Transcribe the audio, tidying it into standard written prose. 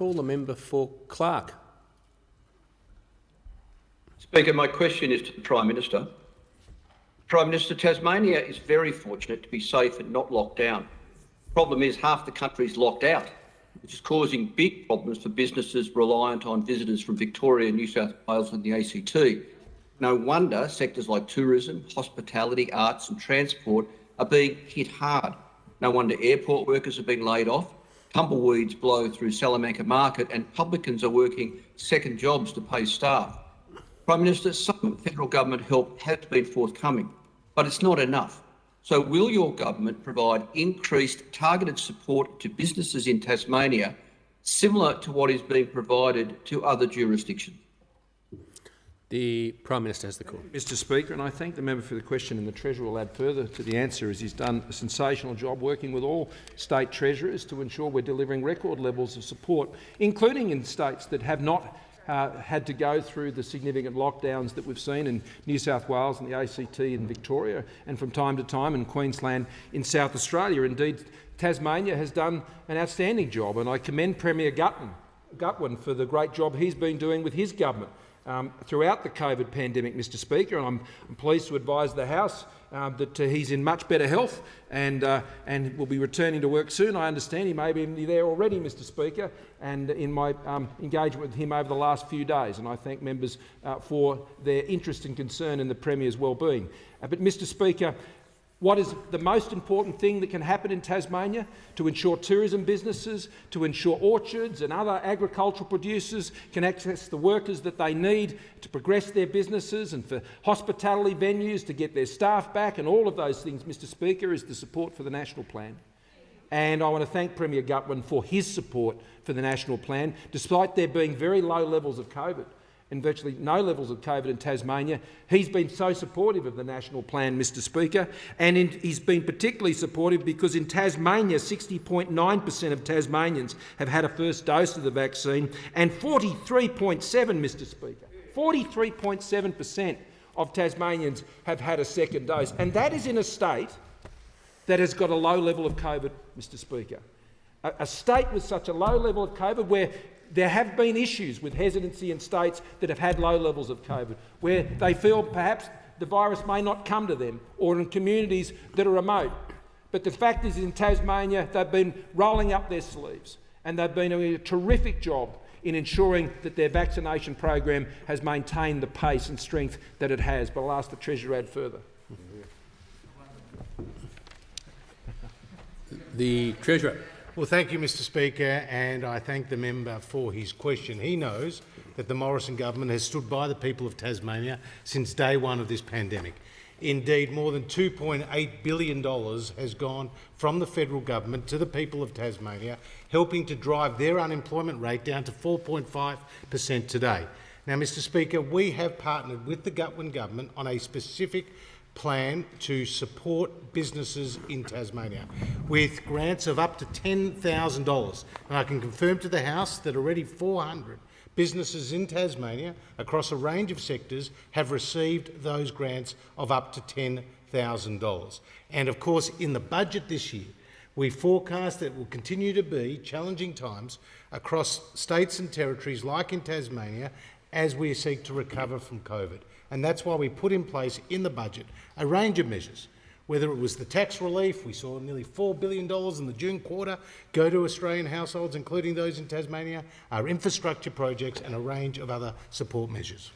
Call the member for Clark. Speaker, my question is to the Prime Minister. Prime Minister, Tasmania is very fortunate to be safe and not locked down. The problem is half the country is locked out, which is causing big problems for businesses reliant on visitors from Victoria, New South Wales and the ACT. No wonder sectors like tourism, hospitality, arts and transport are being hit hard. No wonder airport workers are being laid off, tumbleweeds blow through Salamanca Market and publicans are working second jobs to pay staff. Prime Minister, some federal government help has been forthcoming, but it's not enough. So will your government provide increased targeted support to businesses in Tasmania, similar to what is being provided to other jurisdictions? The Prime Minister has the call. Mr Speaker, and I thank the member for the question, and the Treasurer will add further to the answer, as he's done a sensational job working with all state treasurers to ensure we're delivering record levels of support, including in states that have not had to go through the significant lockdowns that we've seen in New South Wales and the ACT and Victoria, and from time to time in Queensland in South Australia. Indeed, Tasmania has done an outstanding job, and I commend Premier Gutwin for the great job he's been doing with his government throughout the COVID pandemic, Mr Speaker. And I'm pleased to advise the House that he's in much better health and will be returning to work soon. I understand he may be there already, Mr Speaker, and in my engagement with him over the last few days, and I thank members for their interest and concern in the Premier's well-being. But, Mr Speaker, what is the most important thing that can happen in Tasmania to ensure tourism businesses, to ensure orchards and other agricultural producers can access the workers that they need to progress their businesses, and for hospitality venues to get their staff back, and all of those things, Mr Speaker, is the support for the National Plan. And I want to thank Premier Gutwin for his support for the National Plan, despite there being very low levels of COVID and virtually no levels of COVID in Tasmania. He's been so supportive of the National Plan, Mr Speaker, and he's been particularly supportive because in Tasmania 60.9% of Tasmanians have had a first dose of the vaccine, and 43.7%, Mr Speaker, 43.7% of Tasmanians have had a second dose, and that is in a state that has got a low level of COVID, Mr Speaker. A state with such a low level of COVID, where there have been issues with hesitancy in states that have had low levels of COVID, where they feel perhaps the virus may not come to them, or in communities that are remote. But the fact is, in Tasmania, they've been rolling up their sleeves, and they've been doing a terrific job in ensuring that their vaccination program has maintained the pace and strength that it has. But I'll ask the Treasurer to add further. The Treasurer. Well, thank you, Mr Speaker, and I thank the member for his question. He knows that the Morrison government has stood by the people of Tasmania since day one of this pandemic. Indeed, more than $2.8 billion has gone from the federal government to the people of Tasmania, helping to drive their unemployment rate down to 4.5% today. Now, Mr Speaker, we have partnered with the Gutwin government on a specific plan to support businesses in Tasmania with grants of up to $10,000. And I can confirm to the House that already 400 businesses in Tasmania across a range of sectors have received those grants of up to $10,000. And of course, in the budget this year, we forecast that it will continue to be challenging times across states and territories like in Tasmania as we seek to recover from COVID. And that's why we put in place in the budget a range of measures, whether it was the tax relief. We saw nearly $4 billion in the June quarter go to Australian households, including those in Tasmania, our infrastructure projects and a range of other support measures.